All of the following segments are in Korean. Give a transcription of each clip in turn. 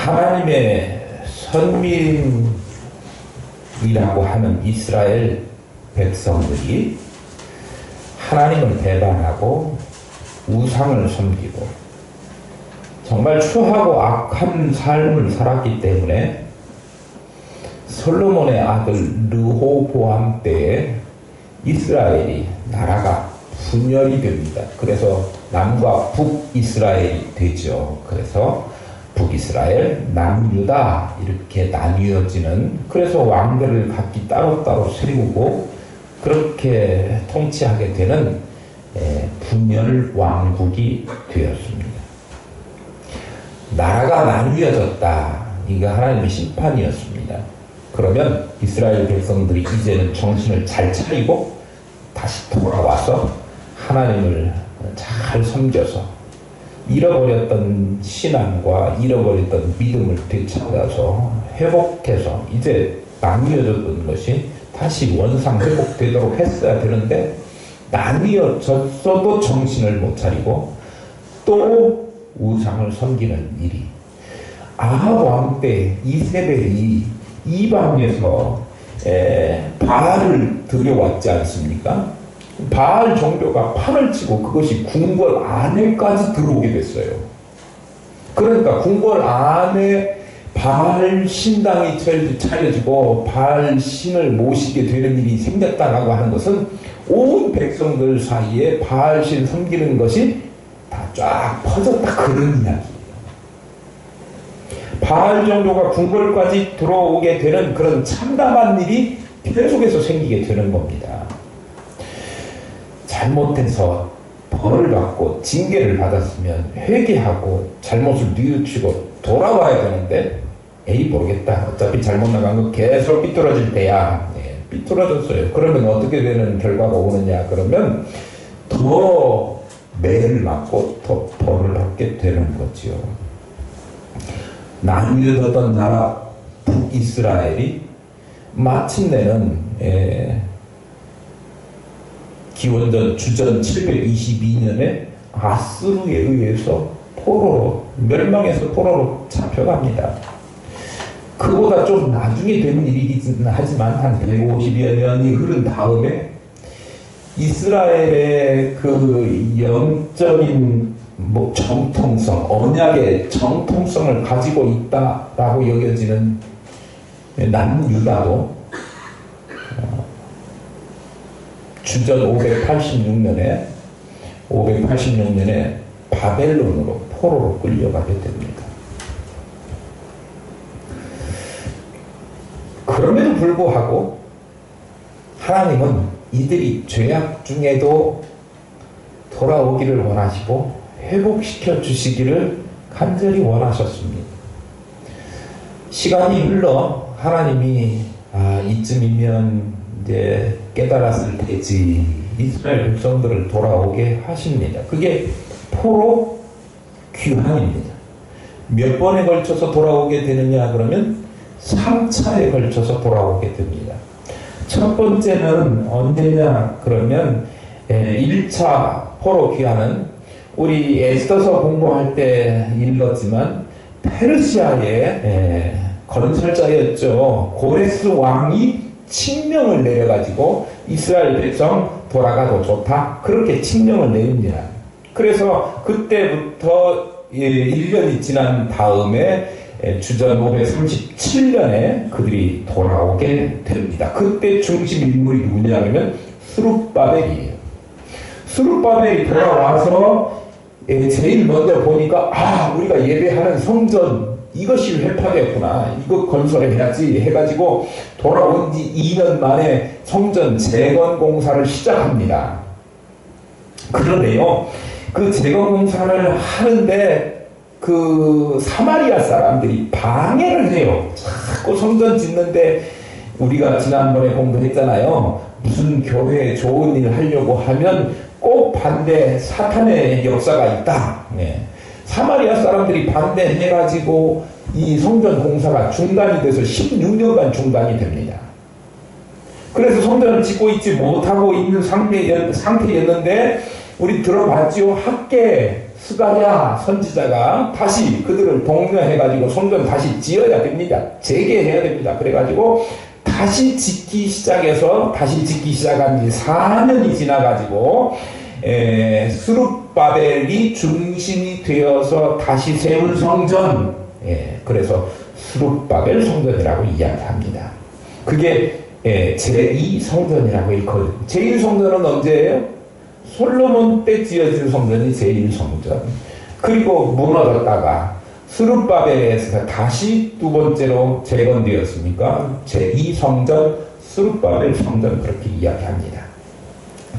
하나님의 선민이라고 하는 이스라엘 백성들이 하나님을 배반하고 우상을 섬기고 정말 추하고 악한 삶을 살았기 때문에 솔로몬의 아들 르호보암 때에 이스라엘이 나라가 분열이 됩니다. 그래서 남과 북이스라엘이 되죠. 그래서 북이스라엘, 남유다 이렇게 나뉘어지는, 그래서 왕들을 각기 따로따로 세우고 그렇게 통치하게 되는 분열 왕국이 되었습니다. 나라가 나뉘어졌다. 이게 하나님의 심판이었습니다. 그러면 이스라엘 백성들이 이제는 정신을 잘 차리고 다시 돌아와서 하나님을 잘 섬겨서 잃어버렸던 신앙과 잃어버렸던 믿음을 되찾아서 회복해서 이제 나뉘어졌던 것이 다시 원상 회복되도록 했어야 되는데, 나뉘어졌어도 정신을 못 차리고 또 우상을 섬기는 일이, 아합 왕 때 이세벨이 이방에서 바알을 들여왔지 않습니까? 바알 종교가 판을 치고 그것이 궁궐 안에까지 들어오게 됐어요. 그러니까 궁궐 안에 바알 신당이 차려지고 바알 신을 모시게 되는 일이 생겼다라고 하는 것은 온 백성들 사이에 바알 신 섬기는 것이 다 쫙 퍼졌다, 그런 이야기예요. 바알 종교가 궁궐까지 들어오게 되는 그런 참담한 일이 계속해서 생기게 되는 겁니다. 잘못해서 벌을 받고 징계를 받았으면 회개하고 잘못을 뉘우치고 돌아와야 되는데, 에이 모르겠다, 어차피 잘못 나간 거 계속 삐뚤어질 때야. 삐뚤어졌어요. 그러면 어떻게 되는 결과가 오느냐, 그러면 더 매를 맞고 더 벌을 받게 되는 거지요. 나뉘어졌던 나라 북이스라엘이 마침내는 기원전 주전 722년에 아스루에 의해서 포로로, 멸망해서 포로로 잡혀갑니다. 그보다 좀 나중에 된 일이긴 하지만 한 150여 년이 흐른 다음에 이스라엘의 그 영적인 정통성, 언약의 정통성을 가지고 있다라고 여겨지는 남유다도 주전 586년에 바벨론으로 포로로 끌려가게 됩니다. 그럼에도 불구하고 하나님은 이들이 죄악 중에도 돌아오기를 원하시고 회복시켜 주시기를 간절히 원하셨습니다. 시간이 흘러 하나님이 이쯤이면 이제 깨달았을 때지 이스라엘 백성들을 돌아오게 하십니다. 그게 포로 귀환입니다. 몇 번에 걸쳐서 돌아오게 되느냐 그러면 3차에 걸쳐서 돌아오게 됩니다. 첫 번째는 언제냐 그러면 1차 포로 귀환은 우리 에스더서 공부할 때 읽었지만 페르시아의 건설자였죠. 고레스 왕이 칙령을 내려가지고 이스라엘 백성 돌아가도 좋다, 그렇게 칙령을 내립니다. 그래서 그때부터 1년이 지난 다음에 주전 537년에 그들이 돌아오게 됩니다. 그때 중심 인물이 누구냐면 스룹바벨이에요. 스룹바벨이 돌아와서 제일 먼저 보니까 우리가 예배하는 성전 이것이 회파되었구나, 이거 건설해야지 해가지고 돌아온 지 2년 만에 성전 재건 공사를 시작합니다. 그런데요, 그 재건 공사를 하는데 그 사마리아 사람들이 방해를 해요. 자꾸 성전 짓는데, 우리가 지난번에 공부했잖아요. 무슨 교회에 좋은 일 하려고 하면 꼭 반대, 사탄의 역사가 있다. 사마리아 사람들이 반대해가지고 이 성전 공사가 중단이 돼서 16년간 중단이 됩니다. 그래서 성전을 짓고 있지 못하고 있는 상태였는데, 우리 들어봤죠? 학계 스가랴 선지자가 다시 그들을 독려해가지고 성전 다시 지어야 됩니다. 재개해야 됩니다. 그래가지고 다시 짓기 시작한 지 4년이 지나가지고 스룹바벨이 중심이 되어서 다시 세운 성전, 그래서 스룹바벨 성전이라고 이야기합니다. 그게 제2성전이라고 일컬어요. 제1성전은 언제예요? 솔로몬 때 지어진 성전이 제1성전. 그리고 무너졌다가 스룹바벨에서 다시 두 번째로 재건되었으니까 제2성전 스룹바벨 성전, 그렇게 이야기합니다.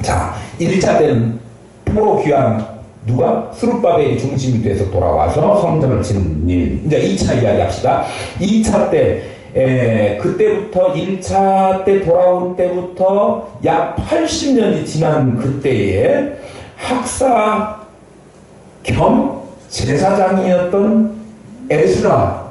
자, 1차 때는 포로 귀환, 누가? 스룹바벨이 중심이 돼서 돌아와서 성전을 짓는 일. 이제 2차 이야기합시다. 2차 때 그때부터 1차 때 돌아올 때부터 약 80년이 지난 그때에 학사 겸 제사장이었던 에스라,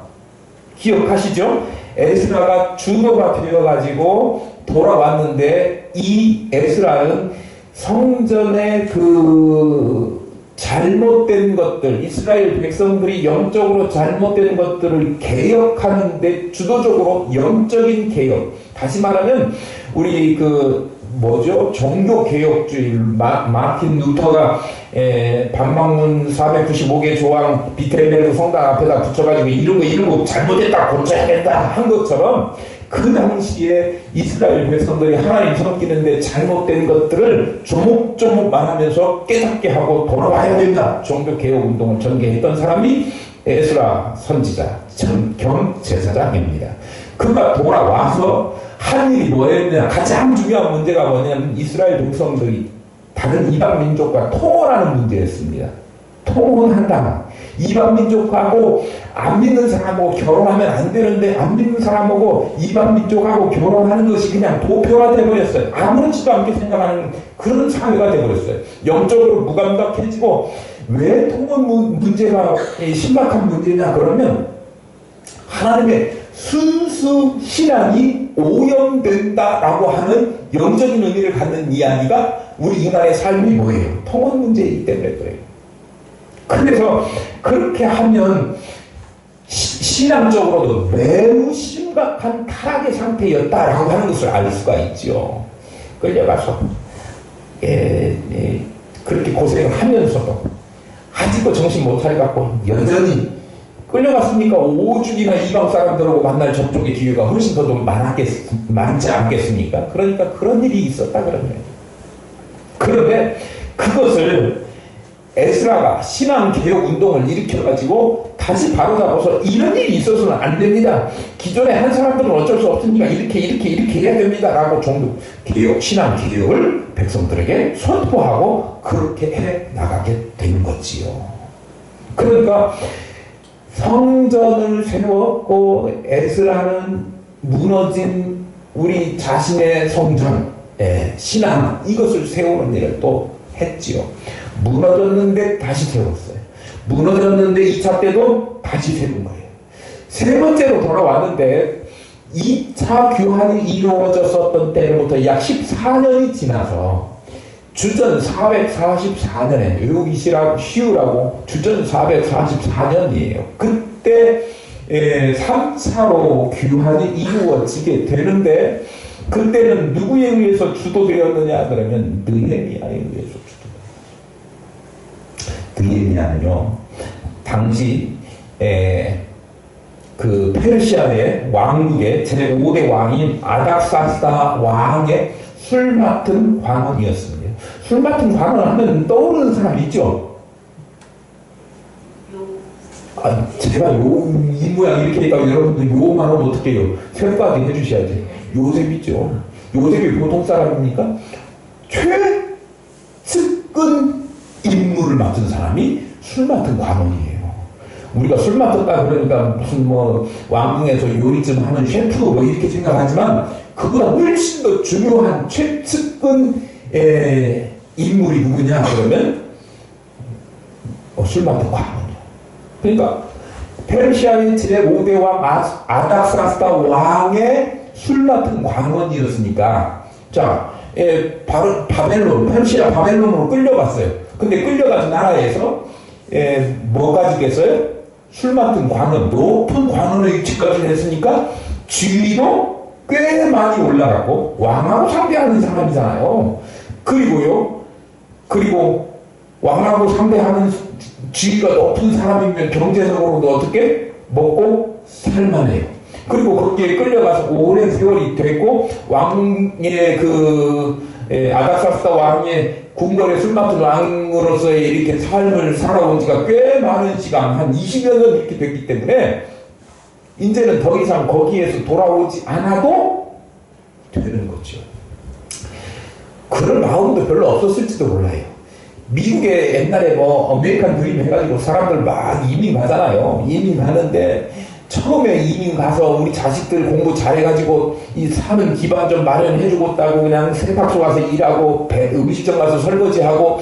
기억하시죠? 에스라가 주도가 되어가지고 돌아왔는데, 이 에스라는 성전의 잘못된 것들, 이스라엘 백성들이 영적으로 잘못된 것들을 개혁하는데 주도적으로 영적인 개혁, 다시 말하면 우리 종교개혁주의, 마틴 루터가 반박문 495개 조항 비텐베르그 성당 앞에다 붙여가지고 이런 거 잘못했다, 고쳐야겠다 한 것처럼, 그 당시에 이스라엘 백성들이 하나님 섬기는데 잘못된 것들을 조목조목 말하면서 깨닫게 하고 돌아와야 된다, 종교개혁운동을 전개했던 사람이 에스라 선지자 겸 제사장입니다. 그가 돌아와서 한 일이 뭐였냐, 가장 중요한 문제가 뭐냐면 이스라엘 백성들이 다른 이방 민족과 통혼하는 문제였습니다. 통혼한다. 이방 민족하고 안 믿는 사람하고 결혼하면 안 되는데, 안 믿는 사람하고 이방 민족하고 결혼하는 것이 그냥 도표가 되어버렸어요. 아무렇지도 않게 생각하는 그런 사회가 되어버렸어요. 영적으로 무감각해지고, 왜 통혼 문제가 심각한 문제냐 그러면, 하나님의 순수 신앙이 오염된다라고 하는 영적인 의미를 갖는 이야기가 우리 인간의 삶이 뭐예요? 통혼 문제이기 때문에 그래요. 그래서 그렇게 하면 신앙적으로도 매우 심각한 타락의 상태였다라고 하는 것을 알 수가 있죠. 끌려가서 그렇게 고생을 하면서도 아직도 정신 못 차려갖고 여전히 끌려갔으니까 오죽이나 이방 사람들하고 만날 접촉의 기회가 훨씬 더 좀 많지 않겠습니까? 그러니까 그런 일이 있었다 그러면, 그런데 그것을 에스라가 신앙개혁 운동을 일으켜가지고 다시 바로잡아서 이런 일이 있어서는 안 됩니다. 기존에 한 사람들은 어쩔 수 없으니까 이렇게 해야 됩니다. 라고 종교개혁, 신앙개혁을 백성들에게 선포하고 그렇게 해 나가게 된 거지요. 그러니까 성전을 세웠고, 에스라는 무너진 우리 자신의 성전, 신앙, 이것을 세우는 일을 또 했지요. 무너졌는데 다시 세웠어요. 무너졌는데 2차 때도 다시 세운 거예요. 세 번째로 돌아왔는데 2차 교환이 이루어졌었던 때로부터 약 14년이 지나서 주전 444년에, 외우기 쉬우라고 주전 444년이에요. 그때 3차로 교환이 이루어지게 되는데, 그때는 누구에 의해서 주도되었느냐 그러면 느헤미야에 의해서 느헤미야는요, 당시 페르시아의 왕국의 제5대 왕인 아닥사스다 왕의 술 맡은 관원이었습니다. 술 맡은 관원 하면 떠오르는 사람 있죠? 제가 이 모양 이렇게 했다고 여러분들 요만 하면 어떻게 해요? 새까지 해주셔야지. 요셉이죠. 요셉이 보통 사람입니까? 최측근 임무를 맡은 사람이 술 맡은 관원이에요. 우리가 술 맡았다 그러니까 무슨 왕궁에서 요리 좀 하는 셰프 이렇게 생각하지만, 그보다 훨씬 더 중요한 최측근 인물이 누구냐 그러면 술 맡은 관원이요. 그러니까 페르시아의 제5대 왕 아닥사스다 왕의 술 맡은 관원이었으니까, 자, 바로 페르시아 바벨론으로 끌려갔어요. 근데 끌려간 나라에서 뭐가 지겠어요? 술 맡은 관원, 높은 관원의 위치까지 했으니까 지위도 꽤 많이 올라가고 왕하고 상대하는 사람이잖아요. 그리고 왕하고 상대하는 지위가 높은 사람이면 경제적으로도 어떻게 먹고 살만해요. 그리고 거기에 끌려가서 오랜 세월이 됐고 왕의 아닥사스다 왕의 궁궐에 술 맡은 왕으로서의 이렇게 삶을 살아온 지가 꽤 많은 시간, 한 20여 년 이렇게 됐기 때문에 이제는 더 이상 거기에서 돌아오지 않아도 되는 거죠. 그럴 마음도 별로 없었을지도 몰라요. 미국에 옛날에 아메리칸 드림 해가지고 사람들 막 이민 가잖아요. 이민 가는데 처음에 이민 가서 우리 자식들 공부 잘해가지고 이 사는 기반 좀 마련해주고 있다고 그냥 세탁소 가서 일하고 음식점 가서 설거지하고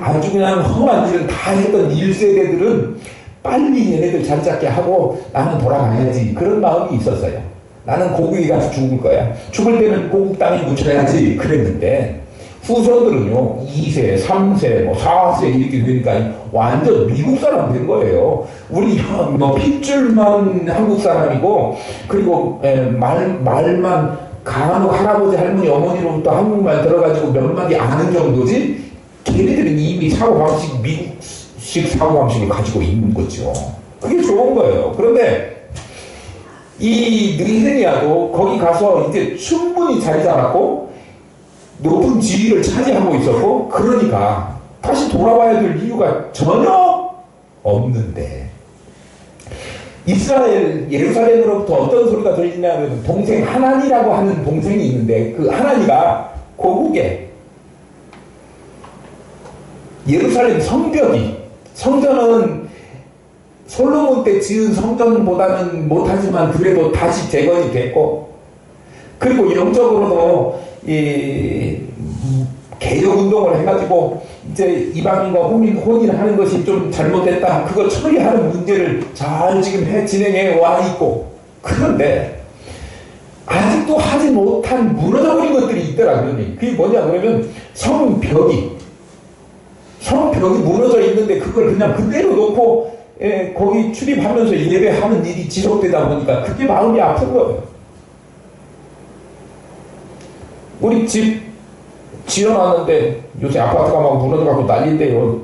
아주 그냥 험한 일을 다 했던 1세대들은 빨리 얘네들 자리 잡게 하고 나는 돌아가야지 그런 마음이 있었어요. 나는 고국에 가서 죽을 거야. 죽을 때는 고국 땅에 묻혀야지 그랬는데 후손들은요 2세, 3세, 4세 이렇게 되니까 완전 미국 사람 된 거예요. 우리 핏줄만 한국 사람이고 그리고 말만 간혹 할아버지, 할머니, 어머니로부터 한국말 들어가지고 몇 마디 아는 정도지 걔네들은 이미 사고방식, 미국식 사고방식을 가지고 있는 거죠. 그게 좋은 거예요. 그런데 이 느헤미야도 거기 가서 이제 충분히 자리 잡았고 높은 지위를 차지하고 있었고 그러니까 다시 돌아와야 될 이유가 전혀 없는데 이스라엘 예루살렘으로부터 어떤 소리가 들리냐면 동생 하나니라고 하는 동생이 있는데 그 하나니가 고국에 예루살렘 성전은 솔로몬 때 지은 성전보다는 못하지만 그래도 다시 재건이 됐고 그리고 영적으로도 개혁운동을 해가지고 이제 이방인과 혼인하는 것이 좀 잘못됐다. 그거 처리하는 문제를 잘 지금 진행해 와 있고 그런데 아직도 하지 못한 무너져버린 것들이 있더라고요. 그게 뭐냐 그러면 성벽이 무너져 있는데 그걸 그냥 그대로 놓고 거기 출입하면서 예배하는 일이 지속되다 보니까 그게 마음이 아픈 거예요. 우리 집 지어놨는데 요새 아파트가 막 무너져가고 난리인데요.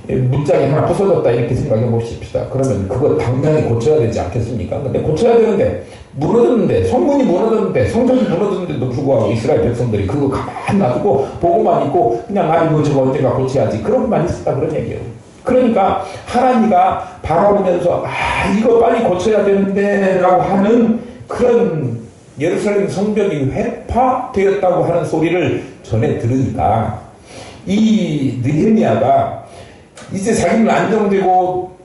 문짝이 하나 부서졌다 이렇게 생각해 보십시다. 그러면 그거 당장에 고쳐야 되지 않겠습니까? 근데 고쳐야 되는데 무너졌는데 성문이 무너졌는데 성전이 무너졌는데도 불구하고 이스라엘 백성들이 그거 가만히 놔두고 보고만 있고 그냥 아이고 저거 언젠가 고쳐야지 그런만 있었다 그런 얘기예요. 그러니까 하나님가 바라보면서 이거 빨리 고쳐야 되는데 라고 하는 그런 예루살렘 성벽이 회파되었다고 하는 소리를 전해 들으니까 이 느헤미야가 이제 자기는 안정되고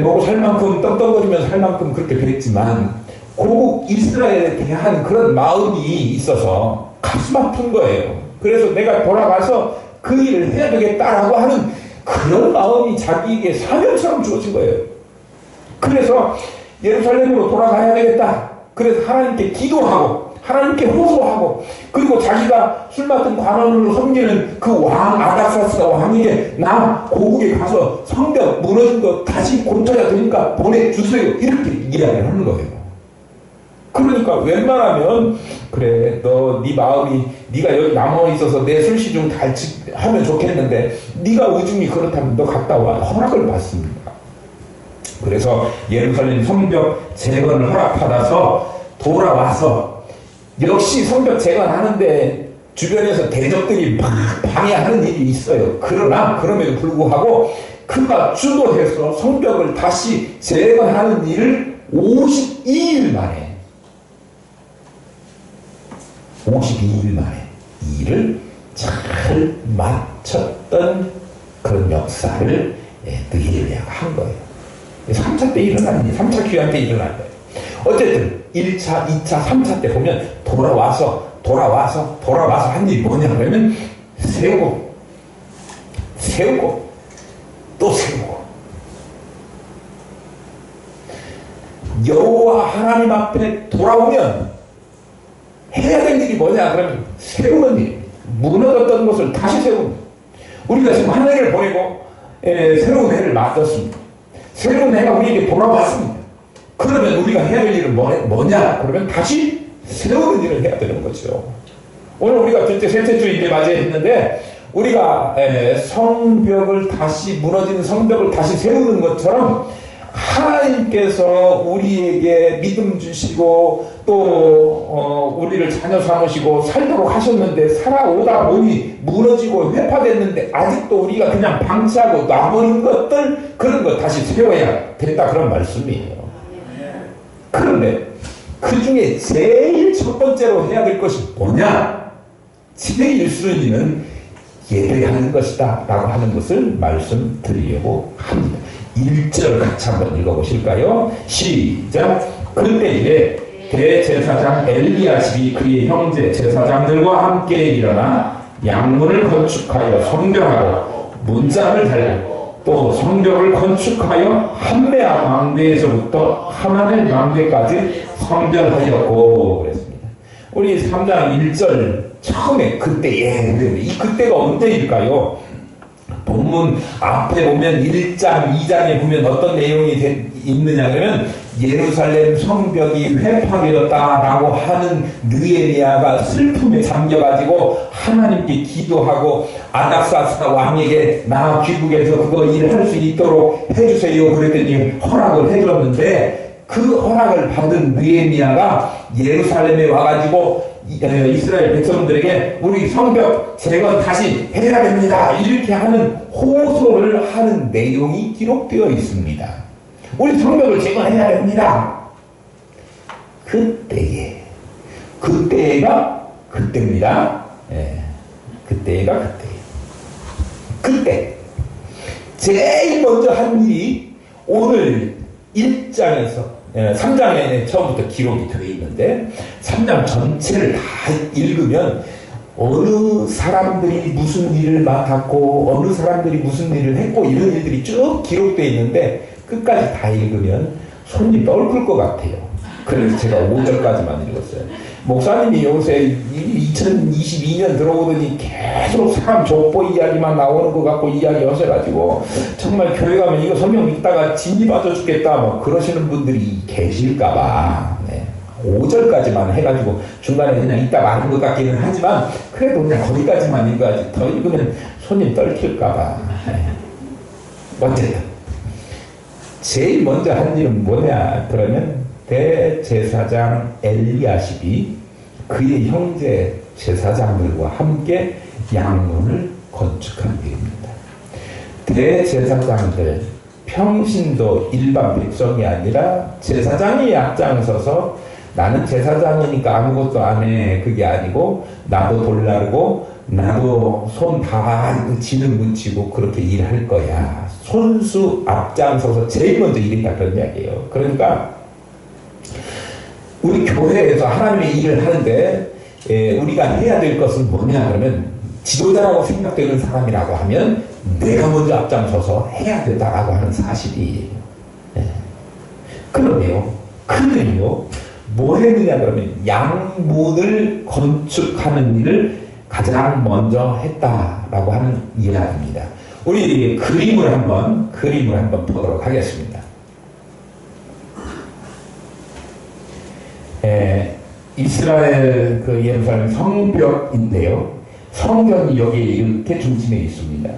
먹고 살 만큼 떡떡거리면서 살 만큼 그렇게 됐지만 고국 이스라엘에 대한 그런 마음이 있어서 가슴 아픈 거예요. 그래서 내가 돌아가서 그 일을 해야 되겠다라고 하는 그런 마음이 자기에게 사명처럼 주어진 거예요. 그래서 예루살렘으로 돌아가야 되겠다. 그래서 하나님께 기도하고 하나님께 호소하고 그리고 자기가 술 맡은 관원으로 섬기는 그 왕 아닥사스다 왕에게 나 고국에 가서 성벽 무너진 거 다시 고쳐야 되니까 보내주세요 이렇게 이야기를 하는 거예요. 그러니까 웬만하면 그래 네 마음이 네가 여기 남아있어서 내 술시 좀 하면 좋겠는데 네가 의중이 그렇다면 너 갔다 와 허락을 받습니다. 그래서 예루살렘 성벽 재건을 허락받아서 돌아와서 역시 성벽 재건하는데 주변에서 대적들이 막 방해하는 일이 있어요. 그러나 그럼에도 불구하고 그가 주도해서 성벽을 다시 재건하는 일을 52일 만에 일을 잘 마쳤던 그런 역사를 느헤미야가 한 거예요. 3차 때 일어난 일, 3차 귀환 때 일어난 거예요. 어쨌든 1차, 2차, 3차 때 보면 돌아와서 한 일이 뭐냐 그러면 세우고 또 세우고 여호와 하나님 앞에 돌아오면 해야 될 일이 뭐냐 그러면 세우는 일, 무너졌던 것을 다시 세우는 일. 우리가 지금 한 해를 보내고 새로운 해를 맞았습니다. 새로운 해가 우리에게 돌아왔습니다. 그러면 우리가 해야 될 일은 뭐냐? 그러면 다시 새로운 일을 해야 되는 거죠. 오늘 우리가 둘째, 셋째 주 이제 맞이했는데 우리가 성벽을 다시 무너진 성벽을 다시 세우는 것처럼 하나님께서 우리에게 믿음 주시고 또 우리를 자녀 삼으시고 살도록 하셨는데 살아오다 보니 무너지고 회파됐는데 아직도 우리가 그냥 방치하고 놔버린 것들 그런 거 다시 세워야 된다 그런 말씀이에요. 그런데 그 중에 제일 첫 번째로 해야 될 것이 뭐냐? 제일 순위는 예배하는 것이다 라고 하는 것을 말씀드리려고 합니다. 1절 같이 한번 읽어보실까요? 시작. 그때에 대제사장 엘리야십이 그의 형제 제사장들과 함께 일어나 양문을 건축하여 성벽하고 문장을 달고 또 성벽을 건축하여 함메아 망대에서부터 하나넬 망대까지 성별하였고 그랬습니다. 우리 3장 1절 처음에 그때에 이 그때가 언제일까요? 본문 앞에 보면 1장, 2장에 보면 어떤 내용이 있느냐 그러면 예루살렘 성벽이 회파되었다라고 하는 느헤미야가 슬픔에 잠겨가지고 하나님께 기도하고 아닥사스다 왕에게 나 귀국에서 그거 일할 수 있도록 해주세요 그랬더니 허락을 해줬는데 그 허락을 받은 느헤미야가 예루살렘에 와가지고 이스라엘 백성들에게 우리 성벽 재건 다시 해야 됩니다 이렇게 하는 호소를 하는 내용이 기록되어 있습니다. 우리 성벽을 재건해야 됩니다. 그때가 그때입니다. 그때가 그때예요. 그때 제일 먼저 한 일이 오늘 1장에서 3장에 처음부터 기록이 되어 있는데 3장 전체를 다 읽으면 어느 사람들이 무슨 일을 맡았고 어느 사람들이 무슨 일을 했고 이런 일들이 쭉 기록되어 있는데 끝까지 다 읽으면 손이 떨릴 것 같아요. 그래서 제가 5절까지만 읽었어요. 목사님이 요새 2022년 들어오더니 계속 사람 족보 이야기만 나오는 것 같고 이야기 하셔가지고 정말 교회 가면 이거 성경 읽다가 진이 빠져 죽겠다 뭐 그러시는 분들이 계실까봐 5절까지만 해가지고 중간에 그냥 읽다 마는 것 같기는 하지만 그래도 그냥 거기까지만 읽어야지 더 읽으면 손이 떨킬까봐. 어쨌든 제일 먼저 한 일은 뭐냐 그러면 대제사장 엘리야십이 그의 형제 제사장들과 함께 양문을 건축한 일입니다. 대제사장들 평신도 일반 백성이 아니라 제사장이 앞장서서 나는 제사장이니까 아무것도 안 해 그게 아니고 나도 돌 나르고 나도 손 다 지능 묻히고 그렇게 일할 거야. 손수 앞장서서 제일 먼저 일했다 그런 이야기예요. 그러니까 우리 교회에서 하나님의 일을 하는데 우리가 해야 될 것은 뭐냐 그러면 지도자라고 생각되는 사람이라고 하면 내가 먼저 앞장서서 해야 된다라고 하는 사실이에요. 그런데요 뭐 했느냐 그러면 양문을 건축하는 일을 가장 먼저 했다라고 하는 이야기입니다. 우리 그림을 한번 보도록 하겠습니다. 이스라엘 그 예루살렘 성벽인데요. 성전이 여기 이렇게 중심에 있습니다.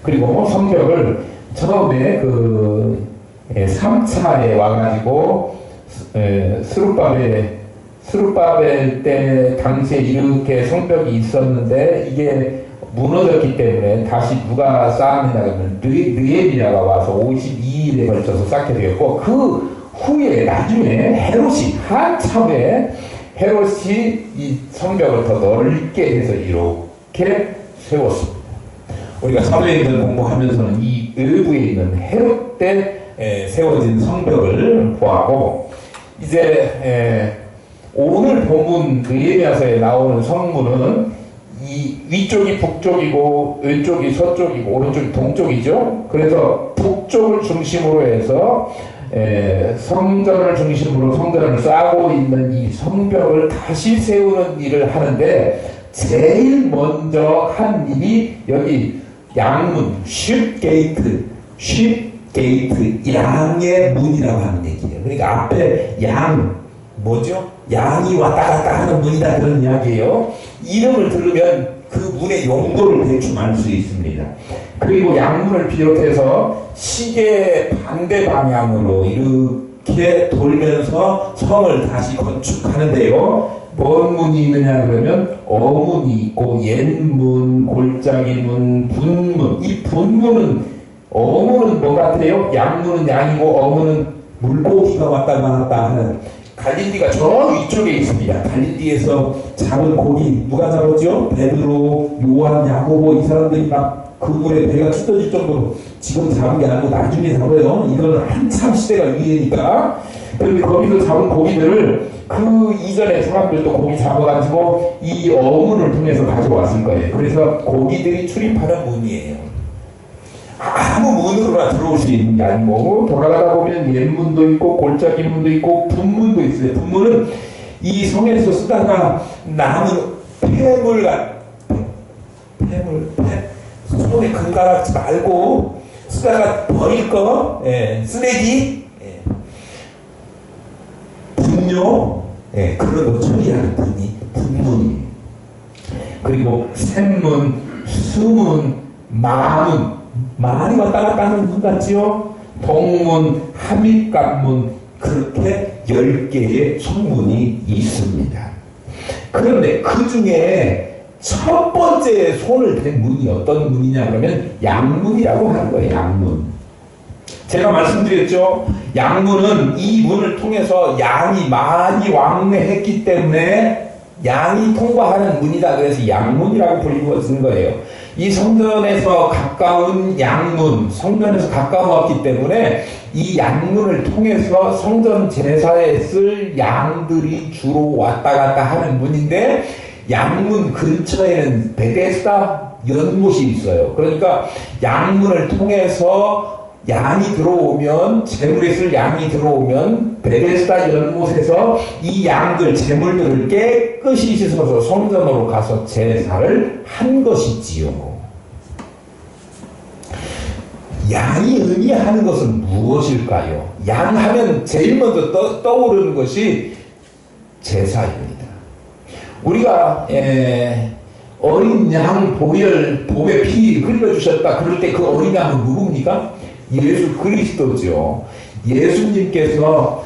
그리고 성벽을 처음에 그 3차에 와가지고 스룹바벨 때 당시에 이렇게 성벽이 있었는데 이게 무너졌기 때문에 다시 누가 쌓았느냐 하면 느헤미야가 와서 52일에 걸쳐서 쌓게 되었고 그 후에 나중에 헤롯이 한참에 헤롯이 이 성벽을 더 넓게 해서 이렇게 세웠습니다. 우리가 사도행전 공부하면서는 이 외부에 있는 헤롯 때 세워진 성벽을 보았고 이제 오늘 본문 느헤미야서에 나오는 성문은 이 위쪽이 북쪽이고 왼쪽이 서쪽이고 오른쪽이 동쪽이죠. 그래서 북쪽을 중심으로 해서 성전을 중심으로 성전을 쌓고 있는 이 성벽을 다시 세우는 일을 하는데 제일 먼저 한 일이 여기 양문, 쉽게이트, 쉽게이트, 양의 문이라고 하는 얘기예요. 그러니까 앞에 양, 뭐죠? 양이 왔다 갔다 하는 문이다, 그런 이야기예요. 이름을 들으면 그 문의 용도를 대충 알 수 있습니다. 그리고 양문을 비롯해서 시계 반대 방향으로 이렇게 돌면서 성을 다시 건축하는데요. 뭔 문이 있느냐 그러면 어문이 있고 옛문, 골짜기문, 분문. 이 분문은 어문은 뭐 같아요? 양문은 양이고 어문은 물고기가 왔다 갔다 하는, 갈릴리가 저 위쪽에 있습니다. 갈릴리에서 잡은 고기 누가 잡았죠? 베드로, 요한, 야고보, 이 사람들이 막 그 물에 배가 찢어질 정도로 지금 잡은 게 아니고 나중에 잡아요. 이거는 한참 시대가 위에니까. 그런데 거기서 잡은 고기들을 그 이전에 사람들도 고기 잡아가지고 이 어문을 통해서 가져왔을 거예요. 그래서 고기들이 출입하는 문이에요. 아무 문으로나 들어올 수 있는 게 아니고, 돌아가다 보면 옛문도 있고 골짜기문도 있고 분문도 있어요. 분문은 이 성에서 쓰다가 남은 폐물, 손에 금가락지 말고 쓰다가 버릴 거, 쓰레기, 분뇨, 그런 거 처리하는 분이 분문이에요. 그리고 샘문, 수문, 마문, 많이 왔다 갔다 하는 문 같지요? 동문, 함입관문, 그렇게 10개의 성문이 있습니다. 그런데 그 중에 첫 번째 손을 댄 문이 어떤 문이냐 그러면 양문이라고 하는 거예요. 양문. 제가 말씀드렸죠. 양문은 이 문을 통해서 양이 많이 왕래했기 때문에 양이 통과하는 문이다. 그래서 양문이라고 불리워진 거예요. 이 성전에서 가까운 양문, 성전에서 가까웠기 때문에 이 양문을 통해서 성전 제사에 쓸 양들이 주로 왔다 갔다 하는 문인데, 양문 근처에는 베데스다 연못이 있어요. 그러니까 양문을 통해서 양이 들어오면, 제물에 쓸 양이 들어오면 베데스다 연못에서 이 양들, 제물들을 깨끗이 씻어서 성전으로 가서 제사를 한 것이지요. 양이 의미하는 것은 무엇일까요? 양 하면 제일 먼저 떠오르는 것이 제사입니다. 우리가 어린 양 보혈 몸에 피 흘려주셨다 그럴 때 그 어린 양은 누굽니까? 예수 그리스도죠. 예수님께서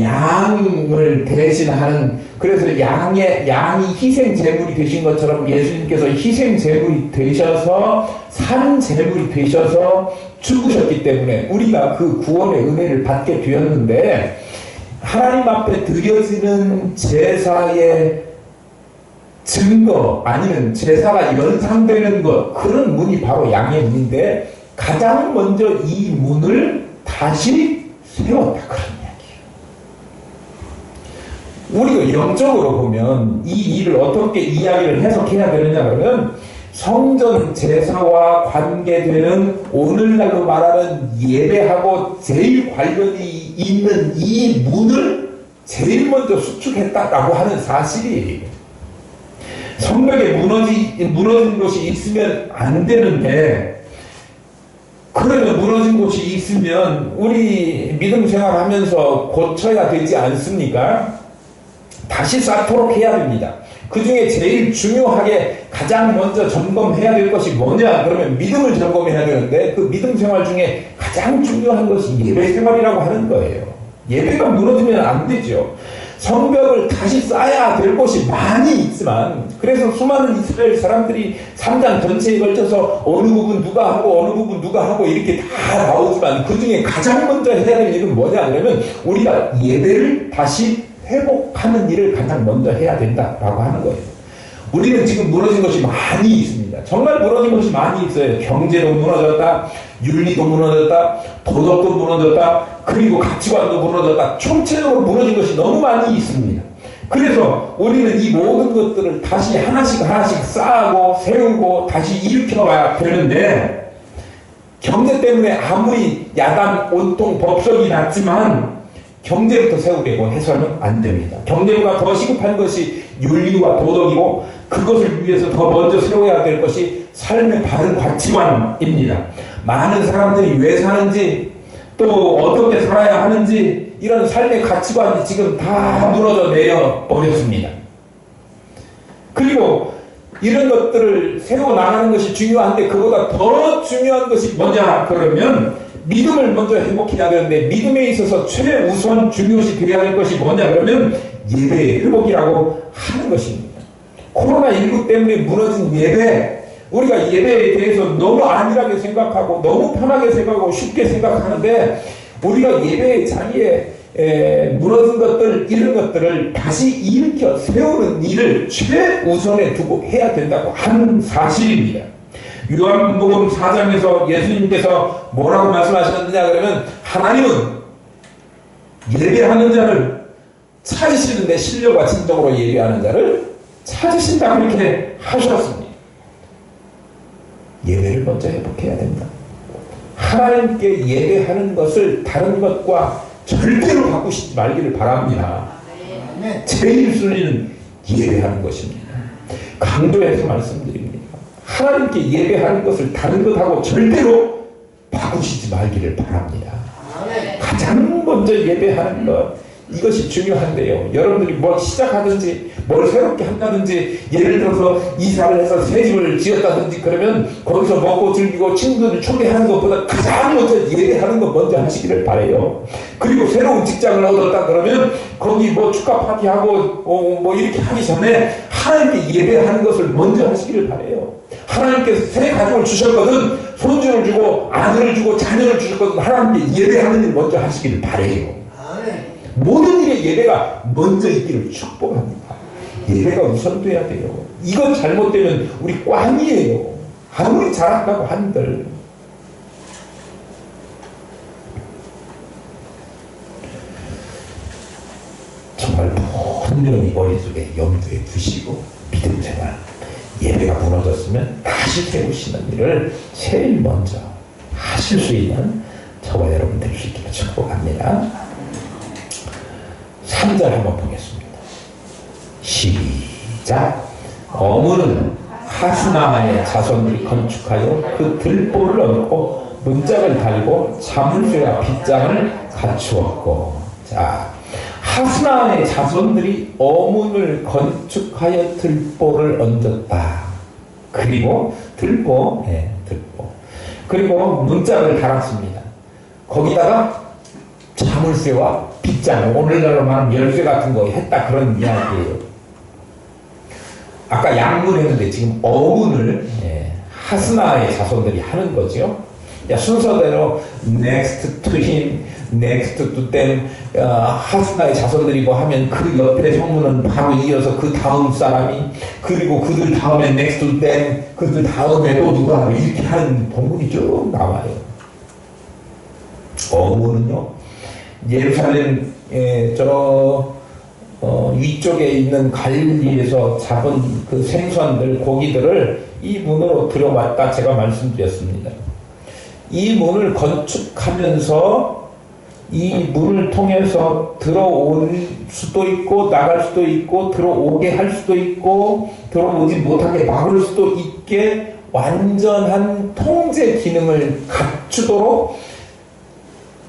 양을 대신하는, 그래서 양이 희생 제물이 되신 것처럼 예수님께서 희생 제물이 되셔서 산 제물이 되셔서 죽으셨기 때문에 우리가 그 구원의 은혜를 받게 되었는데, 하나님 앞에 드려지는 제사의 증거 아니면 제사가 연상되는 것, 그런 문이 바로 양의 문인데, 가장 먼저 이 문을 다시 세웠다, 그런 이야기예요. 우리가 영적으로 보면 이 일을 어떻게 이야기를 해석해야 되느냐 그러면, 성전 제사와 관계되는 오늘날로 말하는 예배하고 제일 관련이 있는 이 문을 제일 먼저 수축했다라고 하는 사실이에요. 성벽에 무너진 곳이 있으면 안 되는데, 그래도 무너진 곳이 있으면 우리 믿음 생활하면서 고쳐야 되지 않습니까? 다시 쌓도록 해야 됩니다. 그 중에 제일 중요하게 가장 먼저 점검해야 될 것이 뭐냐 그러면 믿음을 점검해야 되는데, 그 믿음 생활 중에 가장 중요한 것이 예배 생활이라고 하는 거예요. 예배가 무너지면 안 되죠. 성벽을 다시 쌓아야 될 곳이 많이 있지만, 그래서 수많은 이스라엘 사람들이 3장 전체에 걸쳐서 어느 부분 누가 하고 어느 부분 누가 하고 이렇게 다 나오지만, 그 중에 가장 먼저 해야 될 일은 뭐냐 그러면 우리가 예배를 다시 회복하는 일을 가장 먼저 해야 된다라고 하는 거예요. 우리는 지금 무너진 것이 많이 있습니다. 정말 무너진 것이 많이 있어요. 경제도 무너졌다, 윤리도 무너졌다, 도덕도 무너졌다, 그리고 가치관도 무너졌다. 총체적으로 무너진 것이 너무 많이 있습니다. 그래서 우리는 이 모든 것들을 다시 하나씩 쌓고 세우고 다시 일으켜와야 되는데, 경제 때문에 아무리 야단 온통 법석이 났지만 경제부터 세우려고 해서는 안 됩니다. 경제보다 더 시급한 것이 윤리와 도덕이고 그것을 위해서 더 먼저 세워야 될 것이 삶의 바른 가치관입니다. 많은 사람들이 왜 사는지 또 어떻게 살아야 하는지 이런 삶의 가치관이 지금 다 무너져 내려 버렸습니다. 그리고 이런 것들을 세워나가는 것이 중요한데 그보다 더 중요한 것이 뭐냐 그러면 믿음을 먼저 회복해야 되는데 믿음에 있어서 최우선 중요시 되어야 할 것이 뭐냐 그러면 예배의 회복이라고 하는 것입니다. 코로나19 때문에 무너진 예배, 우리가 예배에 대해서 너무 안일하게 생각하고 너무 편하게 생각하고 쉽게 생각하는데 우리가 예배의 자리에 무너진 것들, 이런 것들을 다시 일으켜 세우는 일을 최우선에 두고 해야 된다고 하는 사실입니다. 요한복음 4장에서 예수님께서 뭐라고 말씀하셨느냐 그러면 하나님은 예배하는 자를 찾으시는데 신령과 진정으로 예배하는 자를 찾으신다 그렇게 하셨습니다. 예배를 먼저 회복해야 된다. 하나님께 예배하는 것을 다른 것과 절대로 바꾸시지 말기를 바랍니다. 제일 순위는 예배하는 것입니다. 강조해서 말씀드립니다. 하나님께 예배하는 것을 다른 것하고 절대로 바꾸시지 말기를 바랍니다. 가장 먼저 예배하는 것, 이것이 중요한데요. 여러분들이 뭘 시작하든지 뭘 새롭게 한다든지 예를 들어서 이사를 해서 새 집을 지었다든지 그러면 거기서 먹고 즐기고 친구들을 초대하는 것보다 가장 먼저 예배하는 것 먼저 하시기를 바라요. 그리고 새로운 직장을 얻었다 그러면 거기 뭐 축하 파티하고 뭐 이렇게 하기 전에 하나님께 예배하는 것을 먼저 하시기를 바라요. 하나님께서 새 가족을 주셨거든 손주를 주고 아들을 주고 자녀를 주셨거든 하나님께 예배하는 일 먼저 하시기를 바라요. 모든 일에 예배가 먼저 있기를 축복합니다. 예배가 우선돼야 돼요. 이건 잘못되면 우리 꽝이에요. 아무리 잘한다고 한들. 정말 분명히 머릿속에 염두에 두시고 믿음 생활, 예배가 무너졌으면 다시 세우시는 일을 제일 먼저 하실 수 있는 저와 여러분 될 수 있기를 축복합니다. 3절 한번 보겠습니다. 시작. 어문은 하스나의 자손들이 건축하여 그 들보를 얹고 문짝을 달고 자물쇠와 빗장을 갖추었고. 자, 하스나의 자손들이 어문을 건축하여 들보를 얹었다. 그리고 들보. 그리고 문짝을 달았습니다. 거기다가 자물쇠와 빗장, 오늘날로 말하면 열쇠 같은 거 했다 그런 이야기예요. 아까 양문했는데 지금 어문을 하스나의 자손들이 하는 거죠. 순서대로 next to him, next to them, 하스나의 자손들이 뭐 하면 그 옆에 성문은 바로 이어서 그 다음 사람이, 그리고 그들 다음에 next to them, 그들 다음에 또 누가 이렇게 하는 본문이 쭉 나와요. 어문은요, 예루살렘 위쪽에 있는 갈릴리에서 잡은 그 생선들, 고기들을 이 문으로 들여왔다 제가 말씀드렸습니다. 이 문을 건축하면서 이 문을 통해서 들어올 수도 있고 나갈 수도 있고 들어오게 할 수도 있고 들어오지 못하게 막을 수도 있게 완전한 통제 기능을 갖추도록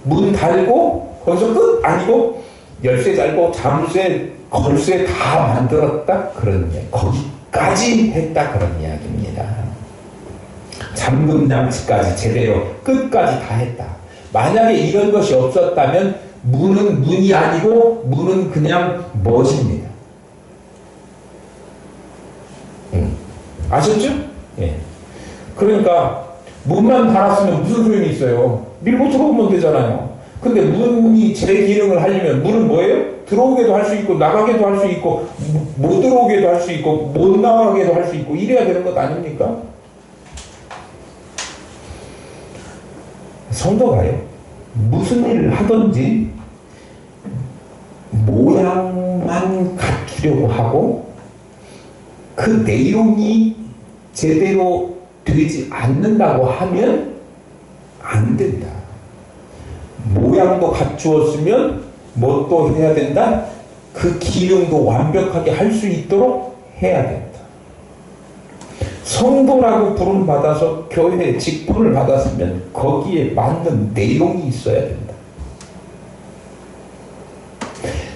문 달고 거기서 끝 아니고 열쇠 달고 자물쇠 걸쇠 다 만들었다 그런 이야기, 거기까지 했다 그런 이야기입니다. 잠금 장치까지 제대로 끝까지 다 했다. 만약에 이런 것이 없었다면 문은 문이 아니고 문은 그냥 멋입니다. 아셨죠? 예. 그러니까 문만 달았으면 무슨 소용이 있어요? 밀고 들어오면 되잖아요. 근데 문이 제 기능을 하려면 문은 뭐예요? 들어오게도 할 수 있고 나가게도 할 수 있고 못 들어오게도 할 수 있고 못 나가게도 할 수 있고 이래야 되는 것 아닙니까? 성도가요, 무슨 일을 하든지 모양만 갖추려고 하고 그 내용이 제대로 되지 않는다고 하면 안 된다. 모양도 갖추었으면 뭐 또 해야 된다? 그 기능도 완벽하게 할 수 있도록 해야 된다. 성도라고 부름받아서 교회에 직분을 받았으면 거기에 맞는 내용이 있어야 된다.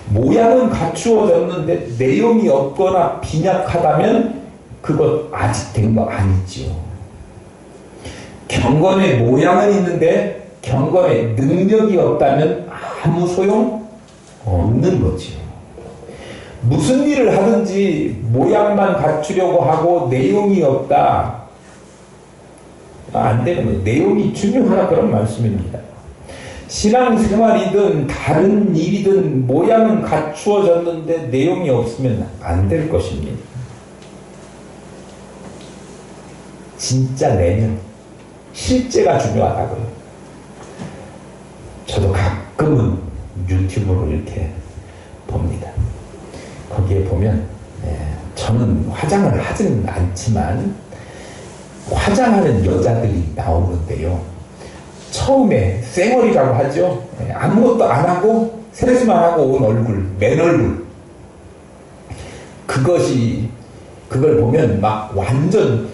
모양은 갖추어졌는데 내용이 없거나 빈약하다면 그것 아직 된 거 아니지요. 경건의 모양은 있는데 경건의 능력이 없다면 아무 소용 없는 거지요. 무슨 일을 하든지 모양만 갖추려고 하고 내용이 없다. 안 되는 거예요. 내용이 중요하다 그런 말씀입니다. 신앙생활이든 다른 일이든 모양은 갖추어졌는데 내용이 없으면 안 될 것입니다. 진짜 내면, 실제가 중요하다고요. 저도 가끔은 유튜브로 이렇게 봅니다. 거기에 보면 저는 화장을 하지는 않지만 화장하는 여자들이 나오는데요. 처음에 쌩얼이라고 하죠. 아무것도 안 하고 세수만 하고 온 얼굴, 맨 얼굴. 그걸 보면 막 완전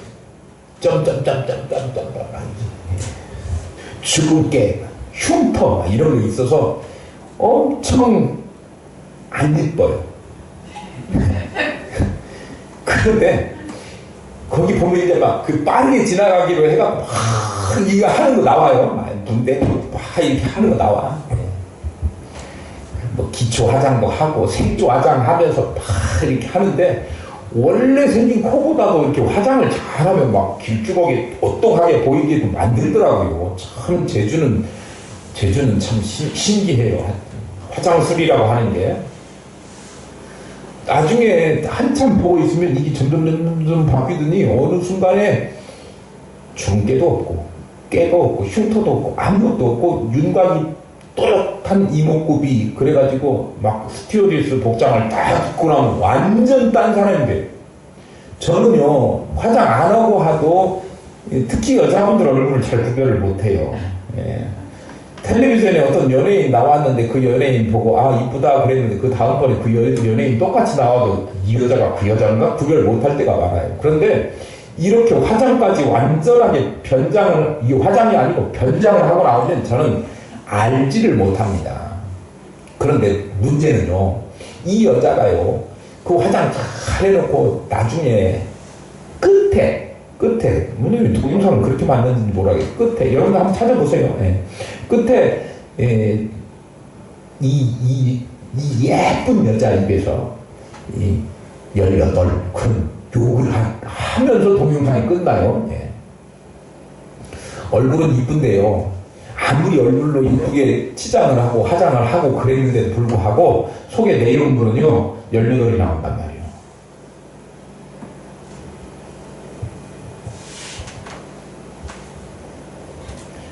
주근깨, 흉터 이런 거 있어서 엄청 안 예뻐요. 그런데 거기 보면 이제 막 그 빠르게 지나가기로 해갖고 막 이거 하는 거 나와요. 눈대 막 이렇게 하는 거 나와. 뭐 기초 화장도 하고 색조 화장하면서 막 이렇게 하는데 원래 생긴 코보다도 이렇게 화장을 잘하면 막 길쭉하게 오똑하게 보이게도 만들더라고요. 참 제주는 참 신기해요. 화장술이라고 하는 게. 나중에 한참 보고 있으면 이게 점점 바뀌더니 어느 순간에 중깨도 없고 깨도 없고 흉터도 없고 아무것도 없고 윤곽이 또렷한 이목구비 그래가지고 막 스튜어디스 복장을 딱 입고 나면 완전 딴 사람인데 저는요 화장 안 하고 하도 특히 여자분들 얼굴을 잘 구별을 못해요. 예. 텔레비전에 어떤 연예인 나왔는데 그 연예인 보고 아 이쁘다 그랬는데 그 다음번에 그 연예인 똑같이 나와도 이 여자가 그 여자인가 구별 못할 때가 많아요. 그런데 이렇게 화장까지 완전하게 변장을 이 화장이 아니고 변장을 하고 나오면 저는 알지를 못합니다. 그런데 문제는요 이 여자가요 그 화장 잘 해놓고 나중에 끝에 동영상을 그렇게 만드는지 모르겠어요. 끝에 여러분들 한번 찾아보세요. 예. 끝에 이 예쁜 여자 입에서 18 그런 욕을 하면서 동영상이 끝나요. 예. 얼굴은 이쁜데요. 아무리 얼굴로 이쁘게 치장을 하고 화장을 하고 그랬는데도 불구하고 속의 내용으로는요 18이 나온단 말이에요.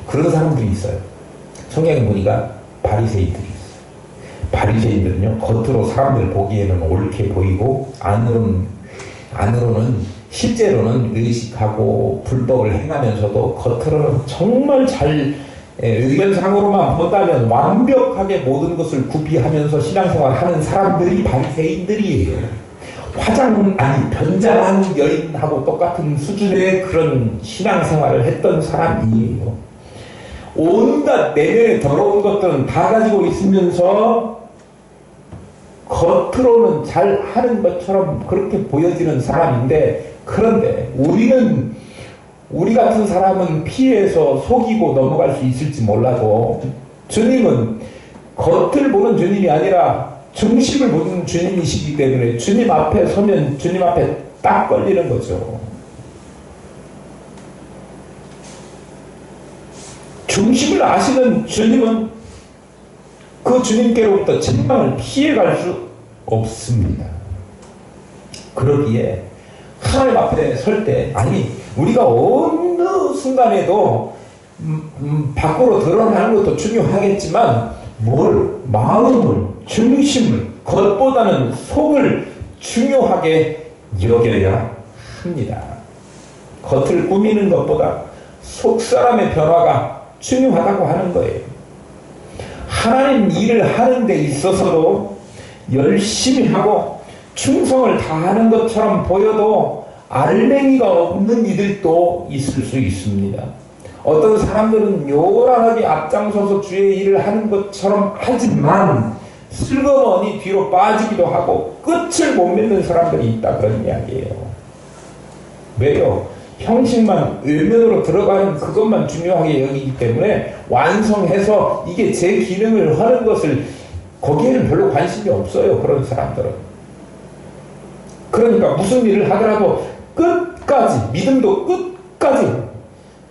그런 사람들이 있어요. 성경에 보니까 바리새인들이 있어요. 바리새인들은요 겉으로 사람들 보기에는 옳게 보이고 안으로는 실제로는 의식하고 불법을 행하면서도 겉으로는 정말 잘 의견상으로만 본다면 완벽하게 모든 것을 구비하면서 신앙생활하는 사람들이 바리새인들이에요. 변장한 여인하고 똑같은 수준의 그런 신앙생활을 했던 사람이에요. 온갖 내면에 더러운 것들은 다 가지고 있으면서 겉으로는 잘 하는 것처럼 그렇게 보여지는 사람인데 그런데 우리 같은 사람은 피해서 속이고 넘어갈 수 있을지 몰라도 주님은 겉을 보는 주님이 아니라 중심을 보는 주님이시기 때문에 주님 앞에 서면 주님 앞에 딱 걸리는 거죠. 중심을 아시는 주님은 그 주님께로부터 책망을 피해갈 수 없습니다. 그러기에 하나님 앞에 설 때 우리가 어느 순간에도 밖으로 드러나는 것도 중요하겠지만 마음을 중심을 겉보다는 속을 중요하게 여겨야 합니다. 겉을 꾸미는 것보다 속 사람의 변화가 중요하다고 하는 거예요. 하나님 일을 하는 데 있어서도 열심히 하고 충성을 다하는 것처럼 보여도 알맹이가 없는 이들도 있을 수 있습니다. 어떤 사람들은 요란하게 앞장서서 주의 일을 하는 것처럼 하지만 슬그머니 뒤로 빠지기도 하고 끝을 못 맺는 사람들이 있다, 그런 이야기예요. 왜요? 형식만 외면으로 들어가는 그것만 중요하게 여기기 때문에 완성해서 이게 제 기능을 하는 것을 거기에는 별로 관심이 없어요, 그런 사람들은. 그러니까 무슨 일을 하더라도 끝까지, 믿음도 끝까지.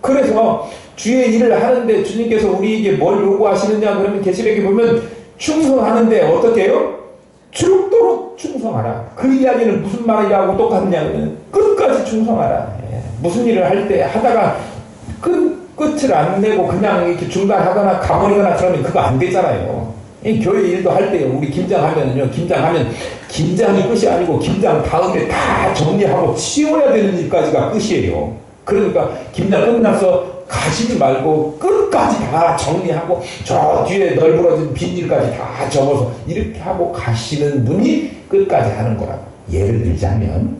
그래서 주의 일을 하는데 주님께서 우리에게 뭘 요구하시느냐 그러면 계시록에 보면 충성하는데 어떻게 해요? 죽도록 충성하라. 그 이야기는 무슨 말이라고 똑같냐면 끝까지 충성하라. 무슨 일을 할 때 하다가 끝을 안 내고 그냥 이렇게 중단하거나 가버리거나 그러면 그거 안 되잖아요. 이 교회 일도 할 때요. 우리 김장하면요. 김장하면 김장이 끝이 아니고 김장 다음에 다 정리하고 치워야 되는 일까지가 끝이에요. 그러니까 김장 끝나서 가시지 말고 끝까지 다 정리하고 저 뒤에 널브러진 빈일까지 다 접어서 이렇게 하고 가시는 분이 끝까지 하는 거라고. 예를 들자면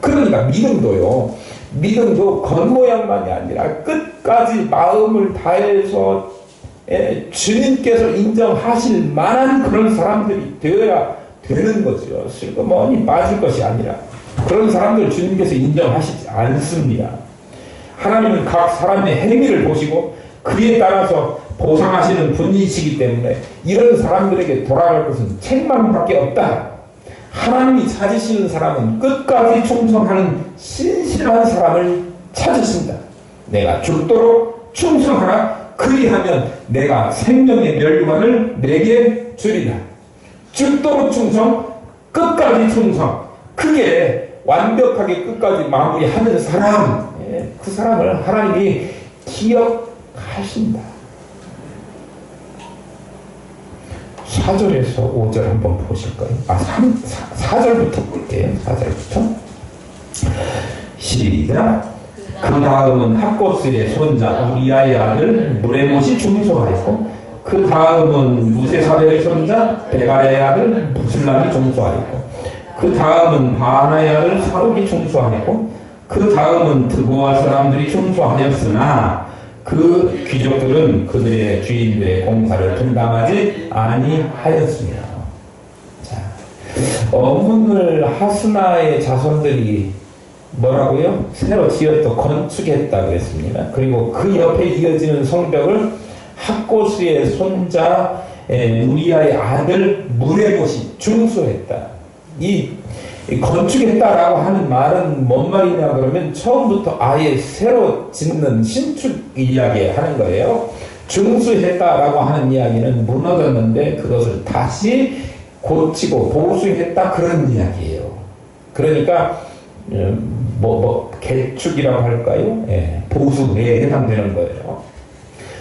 그러니까 믿음도 겉모양만이 아니라 끝까지 마음을 다해서 주님께서 인정하실 만한 그런 사람들이 되어야 되는 거죠. 슬그머니 빠질 것이 아니라. 그런 사람들 주님께서 인정하시지 않습니다. 하나님은 각 사람의 행위를 보시고 그에 따라서 보상하시는 분이시기 때문에 이런 사람들에게 돌아갈 것은 책망밖에 없다. 하나님이 찾으시는 사람은 끝까지 충성하는 신실한 사람을 찾으신다. 내가 죽도록 충성하라. 그리하면 내가 생명의 멸류관을 내게 주리라. 죽도록 충성, 끝까지 충성. 그게 완벽하게 끝까지 마무리하는 사람, 그 사람을 하나님이 기억하신다. 4절에서 5절 한번 보실까요? 4절부터 볼게요. 4절부터. 시작. 그 다음은 학고스의 손자 우리아의 아들 무레못이 중소하였고 그 다음은 무세사벨의 손자 베가의 아들 무슬람이 중소하였고 그 다음은 바나의 아들 사룩이 중소하였고 그 다음은 드보아 사람들이 중소하였으나 그 귀족들은 그들의 주인들의 공사를 분담하지 아니하였습니다. 자, 어문을 하스나의 자손들이 뭐라고요? 새로 지었고 건축했다 그랬습니다. 그리고 그 옆에 이어지는 성벽을 학고스의 손자 우리아의 아들 무레못이 중수했다. 이 건축했다라고 하는 말은 뭔 말이냐 그러면 처음부터 아예 새로 짓는 신축 이야기 하는 거예요. 중수했다라고 하는 이야기는 무너졌는데 그것을 다시 고치고 보수했다 그런 이야기예요. 그러니까 개축이라고 할까요? 보수에 해당되는 거예요.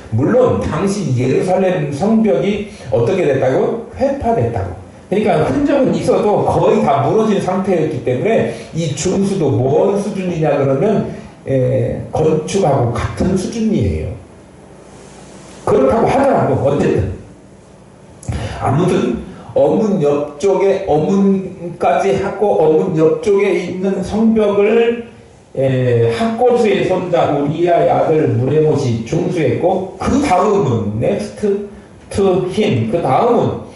물론 당시 예루살렘 성벽이 어떻게 됐다고? 회파됐다고. 그러니까 흔적은 있어도 거의 다 무너진 상태였기 때문에 이 중수도 뭔 수준이냐 그러면 건축하고 같은 수준이에요. 그렇다고 하더라도 어쨌든 아무튼 어문 옆쪽에 어문까지 하고 어문 옆쪽에 있는 성벽을 학고스의 손자 우리아의 아들 무레못이 중수했고 그 다음은 next to him 그 다음은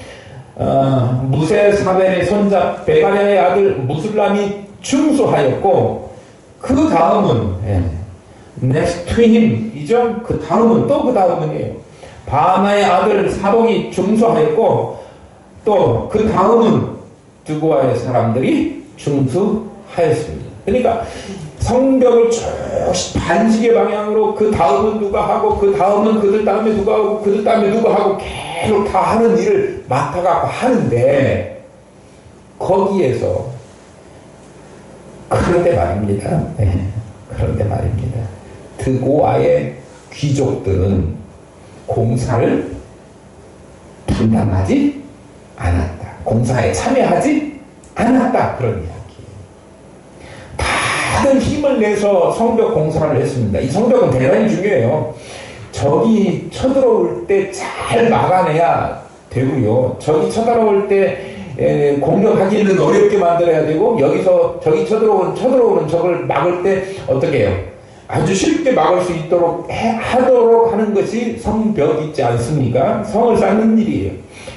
무세사벨의 손자 베가랴의 아들 무슬람이 중수하였고 그 다음은 next to him 이죠. 그 다음은 또 그 다음은이에요. 바나의 아들 사독이 중수하였고 또 그 다음은 드보아의 사람들이 중수하였습니다. 그러니까 성벽을 쭉 반시계 방향으로 그 다음은 누가 하고 그 다음은 그들 다음에 누가 하고 그들 다음에 누가 하고 계속 다 하는 일을 맡아가고 하는데 거기에서 그런데 말입니다. 그런데 말입니다. 드보아의 귀족들은 공사를 분담하지 않았다. 공사에 참여하지 않았다. 그런 이야기예요. 다들 힘을 내서 성벽 공사를 했습니다. 이 성벽은 대단히 중요해요. 적이 쳐들어올 때 잘 막아내야 되고요. 적이 쳐들어올 때 공격하기는 어렵게 만들어야 되고, 여기서 적이 쳐들어오는 적을 막을 때 어떻게 해요? 아주 쉽게 막을 수 있도록 하도록 하는 것이 성벽 있지 않습니까? 성을 쌓는 일이에요.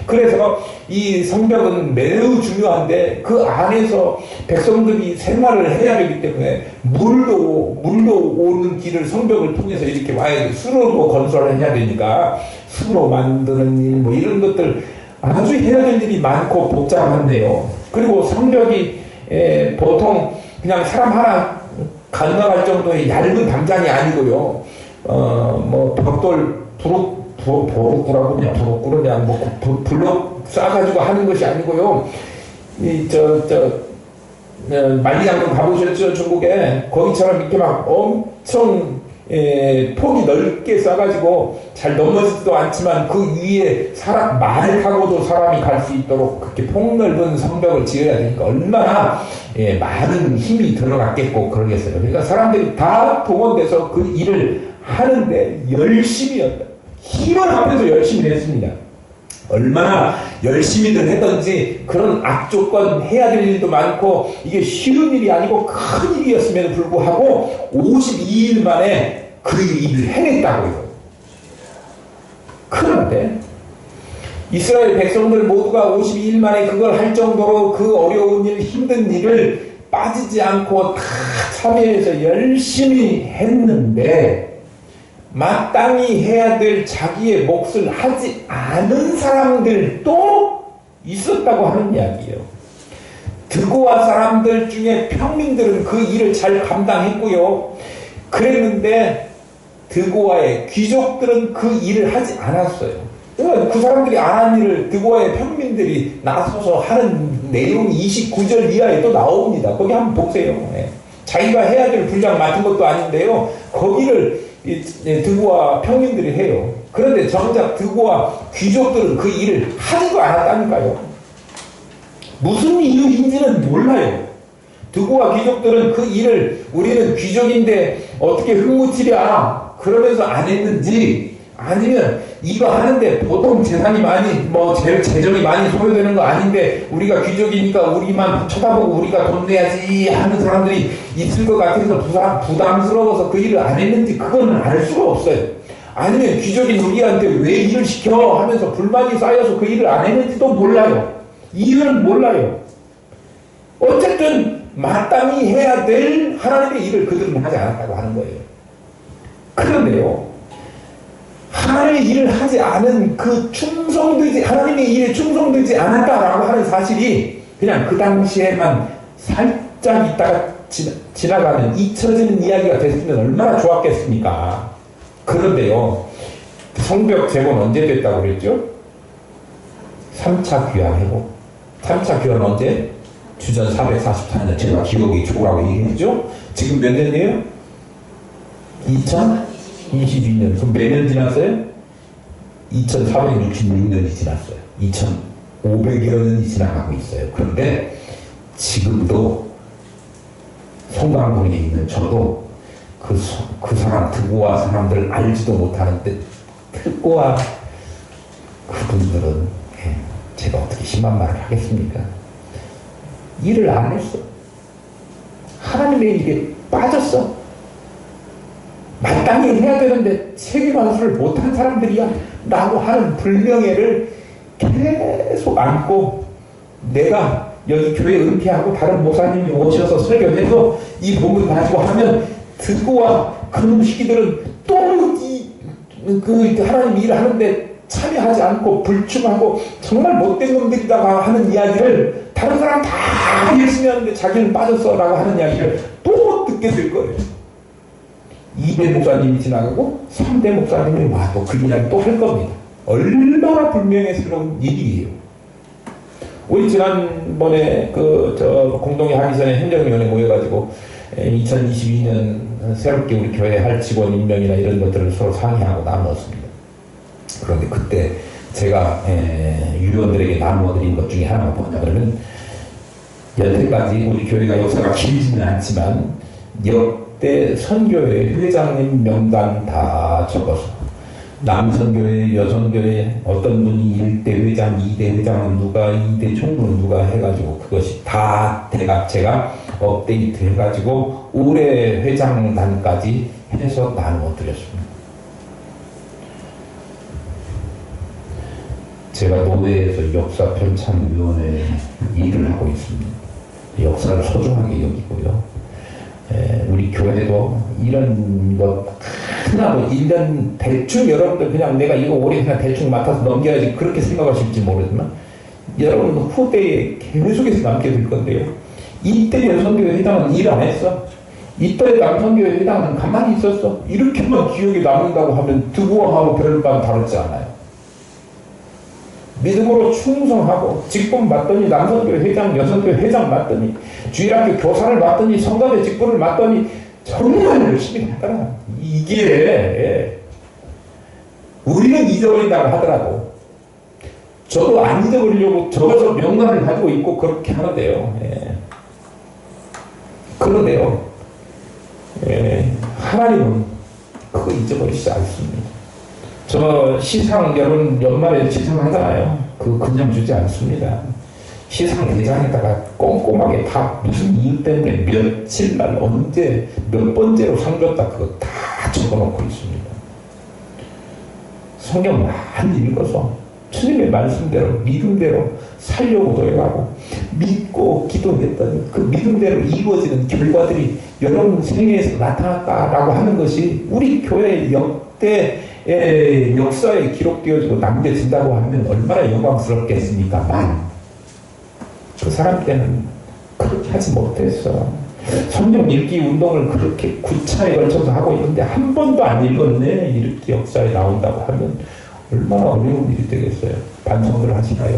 그래서 이 성벽은 매우 중요한데, 그 안에서 백성들이 생활을 해야 되기 때문에 물도 오는 길을 성벽을 통해서 이렇게 와야 돼. 수로도 건설을 해야 되니까 수로 만드는 일 뭐 이런 것들 아주 해야 될 일이 많고 복잡한데요. 그리고 성벽이 보통 그냥 사람 하나 가능할 정도의 얇은 담장이 아니고요. 뭐 벽돌 보루꾸라고 그냥 보루꾸느냐 뭐 블록 쌓아가지고 하는 것이 아니고요. 만리장성 가보셨죠? 중국에 거기처럼 이렇게 막 엄청 폭이 넓게 쌓아가지고 잘 넘어지지도 않지만 그 위에 말을 타고도 사람이 갈 수 있도록 그렇게 폭넓은 성벽을 지어야 되니까 얼마나 많은 힘이 들어갔겠고 그러겠어요. 그러니까 사람들이 다 동원돼서 그 일을 하는데 열심히 힘을 합해서 열심히 했습니다. 얼마나 열심히들 했던지 그런 악조건 해야 될 일도 많고 이게 쉬운 일이 아니고 큰 일이었음에도 불구하고 52일 만에 그 일을 해냈다고요. 그런데 이스라엘 백성들 모두가 52일 만에 그걸 할 정도로 그 어려운 일, 힘든 일을 빠지지 않고 다 참여해서 열심히 했는데 마땅히 해야 될 자기의 몫을 하지 않은 사람들도 있었다고 하는 이야기예요. 드고아 사람들 중에 평민들은 그 일을 잘 감당했고요. 그랬는데 드고아의 귀족들은 그 일을 하지 않았어요. 그 사람들이 안 한 일을 드고아의 평민들이 나서서 하는 내용이 29절 이하에 또 나옵니다. 거기 한번 보세요. 자기가 해야 될 분량 맡은 것도 아닌데요. 거기를 드고아 평민들이 해요. 그런데 정작 드고아 귀족들은 그 일을 하지도 않았다니까요. 무슨 이유인지는 몰라요. 드고아 귀족들은 그 일을 우리는 귀족인데 어떻게 흙묻히랴 그러면서 안 했는지, 아니면 이거 하는데 보통 재산이 많이 재정이 많이 소요되는 거 아닌데 우리가 귀족이니까 우리만 쳐다보고 우리가 돈 내야지 하는 사람들이 있을 것 같아서 부담스러워서 그 일을 안 했는지 그거는 알 수가 없어요. 아니면 귀족인 우리한테 왜 일을 시켜 하면서 불만이 쌓여서 그 일을 안 했는지도 몰라요. 이유는 몰라요. 어쨌든 마땅히 해야 될 하나님의 일을 그들은 하지 않았다고 하는 거예요. 그런데요, 하나님의 일을 하지 않은 하나님의 일에 충성되지 않았다라고 하는 사실이 그냥 그 당시에만 살짝 있다가 지나가는 잊혀지는 이야기가 됐으면 얼마나 좋았겠습니까? 그런데요, 성벽 재건 언제 됐다고 그랬죠? 3차 귀환 회복. 3차 귀환 언제? 주전 444년. 제가 기록이 좋으라고 얘기했죠? 지금 몇 년이에요? 2022년. 그럼 몇 년 지났어요? 2466년이 지났어요. 2500여 년이 지나가고 있어요. 그런데 지금도 송강군에 있는 저도 그 사람 드고아 사람들 알지도 못하는데 드고아 그분들은 제가 어떻게 심한 말을 하겠습니까? 일을 안 했어. 하나님의 일에 빠졌어. 마땅히 해야 되는데 세계관수를 못한 사람들이야 라고 하는 불명예를 계속 안고, 내가 여기 교회 은퇴하고 다른 목사님이 오셔서 설교해서 이 복을 가지고 하면 드고아 그놈 시기들은 또 하나님 일을 하는데 참여하지 않고 불충하고 정말 못된 놈들이다가 하는 이야기를 다른 사람 다 열심히 하는데 자기는 빠졌어 라고 하는 이야기를 또 듣게 될 거예요. 2대 목사님이 지나가고 3대 목사님이 와도 그 이야기 또 할 겁니다. 얼마나 불명예스러운 일이에요. 우리 지난번에 공동회 하기 전에 행정위원회 모여가지고 2022년 새롭게 우리 교회 할 직원 임명이나 이런 것들을 서로 상의하고 나누었습니다. 그런데 그때 제가 유료원들에게 나누어드린 것 중에 하나가 뭐냐 그러면, 여태까지 우리 교회가 역사가 길지는 않지만 역대 선교회 회장님 명단 다 적어서 남선교회, 여선교회, 어떤 분이 1대 회장, 2대 회장은 누가, 2대 총무는 누가 해가지고 그것이 다 대각 제가 업데이트 해가지고 올해 회장단까지 해서 나누어 드렸습니다. 제가 노회에서 역사 편찬위원회 일을 하고 있습니다. 역사를 소중하게 여기고요. 우리 교회도 이런 것 하나도 1년 대충 여러분들 그냥 내가 이거 올해 그냥 대충 맡아서 넘겨야지 그렇게 생각하실지 모르지만 여러분 후대에 계속해서 남겨둘 건데요. 이때 여성교회 회당은 일 안 했어. 이때 남성교회 회당은 가만히 있었어. 이렇게만 기억에 남는다고 하면 두고하고 별반 다르지 않아요. 믿음으로 충성하고 직분 맡더니 남성교회 회장, 여성교회 회장 맡더니 주일학교 교사를 맡더니 성가대 직분을 맡더니 정말 열심히 했더라. 이게 우리는 잊어버린다고 하더라도 저도 안 잊어버리려고 적어서 명단을 가지고 있고 그렇게 하는데요. 그런데요. 하나님은 그거 잊어버리지 않습니다. 저 시상 여러분 연말에 시상하잖아요. 그거 그냥 주지 않습니다. 시상 회장에다가 꼼꼼하게 다 무슨 이유 때문에 며칠 날 언제 몇 번째로 상 줬다 그거 다 적어놓고 있습니다. 성경 많이 읽어서 주님의 말씀대로 믿음대로 살려고 노력하고 믿고 기도했더니 그 믿음대로 이루어지는 결과들이 여러분 생애에서 나타났다라고 하는 것이 우리 교회의 역대의 역사에 기록되어지고 남겨진다고 하면 얼마나 영광스럽겠습니까만 그 사람 때는 그렇게 하지 못했어. 성경 읽기 운동을 그렇게 9차에 걸쳐서 하고 있는데 한 번도 안 읽었네. 이렇게 역사에 나온다고 하면 얼마나 어려운 일이 되겠어요. 반성들 하시나요?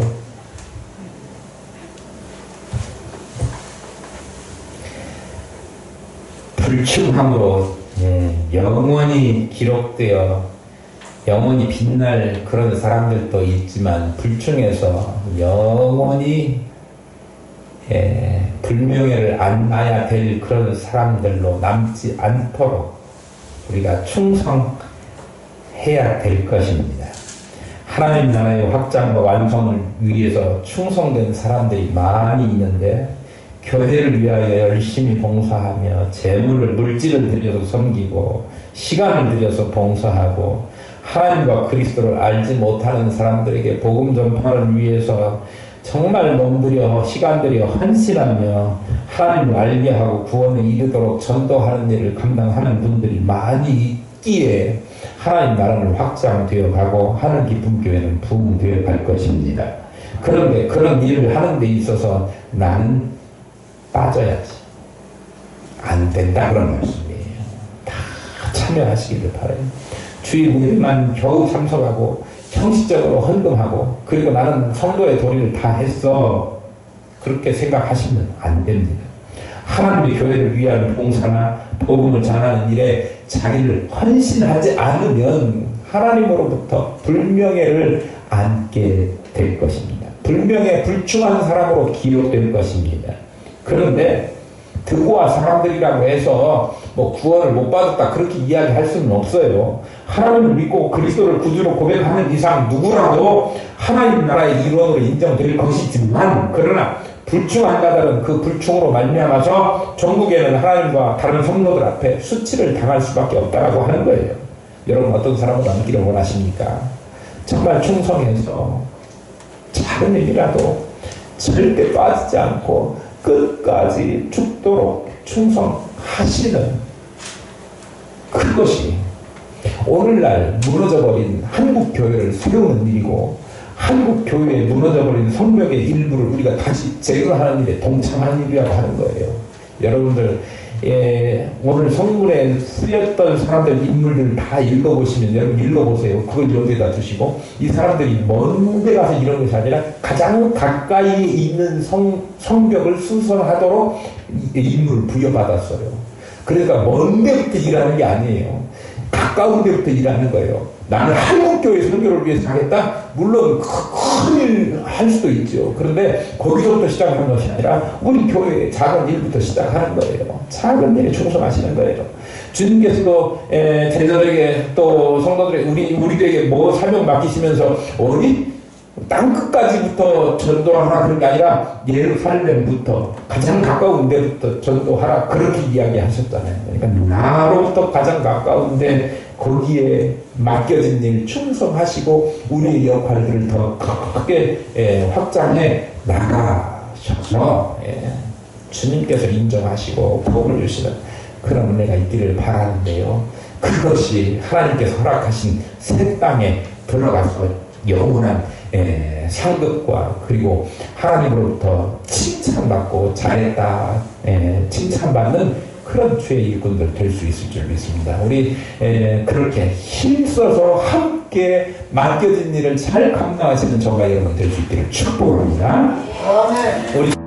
불충함으로 영원히 기록되어 영원히 빛날 그런 사람들도 있지만 불충해서 영원히 불명예를 안아야 될 그런 사람들로 남지 않도록 우리가 충성해야 될 것입니다. 하나님 나라의 확장과 완성을 위해서 충성된 사람들이 많이 있는데 교회를 위하여 열심히 봉사하며 재물을 물질을 들여서 섬기고 시간을 들여서 봉사하고 하나님과 그리스도를 알지 못하는 사람들에게 복음 전파를 위해서 정말 몸들여 시간 들여 헌신하며 하나님을 알게 하고 구원에 이르도록 전도하는 일을 감당하는 분들이 많이 있기에 하나님 나라는 확장되어 가고 하늘 깊은 교회는 부흥되어 갈 것입니다. 그런데 그런 일을 하는 데 있어서 나는 빠져야지. 안 된다 그런 말씀이에요. 다 참여하시기를 바라요. 주일 예배만 겨우 참석하고 형식적으로 헌금하고 그리고 나는 성도의 도리를 다 했어. 그렇게 생각하시면 안 됩니다. 하나님의 교회를 위한 봉사나 복음을 전하는 일에 자기를 헌신하지 않으면 하나님으로부터 불명예를 안게 될 것입니다. 불명예 불충한 사람으로 기록될 것입니다. 그런데 드고와 사람들이라고 해서 뭐 구원을 못 받았다 그렇게 이야기할 수는 없어요. 하나님을 믿고 그리스도를 구주로 고백하는 이상 누구라도 하나님 나라의 일원으로 인정될 것이지만 그러나 불충한 자들은 그 불충으로 말미암아서 전국에는 하나님과 다른 성도들 앞에 수치를 당할 수밖에 없다라고 하는 거예요. 여러분 어떤 사람을 남기를 원하십니까? 정말 충성해서 작은 일이라도 절대 빠지지 않고 끝까지 죽도록 충성하시는 그것이 오늘날 무너져버린 한국교회를 세우는 일이고 한국교회에 무너져버린 성벽의 일부를 우리가 다시 제거하는 일에 동참하는 일이라고 하는 거예요. 여러분들 오늘 성문에 쓰였던 사람들 인물들 다 읽어보시면 여러분 읽어보세요. 그걸 여기에다 두시고 이 사람들이 먼 데 가서 이런 것이 아니라 가장 가까이 있는 성벽을 수선하도록 임무를 부여받았어요. 그러니까 먼 데부터 일하는 게 아니에요. 가까운 데부터 일하는 거예요. 나는 한국교회 선교를 위해서 하겠다? 물론 큰일 할 수도 있죠. 그런데 거기서부터 시작하는 것이 아니라 우리 교회의 작은 일부터 시작하는 거예요. 작은 일에 충성하시는 거예요. 주님께서도 제자들에게 또 성도들에게 우리에게 뭐 사명 맡기시면서 어디 땅 끝까지부터 전도하라 그런 게 아니라 예루살렘부터 가장 가까운 데부터 전도하라 그렇게 이야기하셨잖아요. 그러니까 나로부터 가장 가까운데 거기에 맡겨진 일 충성하시고 우리의 역할들을 더 크게 확장해 나가셔서 주님께서 인정하시고 복을 주시는 그런 은혜가 있기를 바라는데요. 그것이 하나님께서 허락하신 새 땅에 들어가서 영원한 상급과 그리고 하나님으로부터 칭찬받고 잘했다 칭찬받는 그런 주의 일꾼들 될 수 있을 줄 믿습니다. 우리 그렇게 힘써서 함께 맡겨진 일을 잘 감당하시는 저가 여러분 될 수 있기를 축복합니다. 우리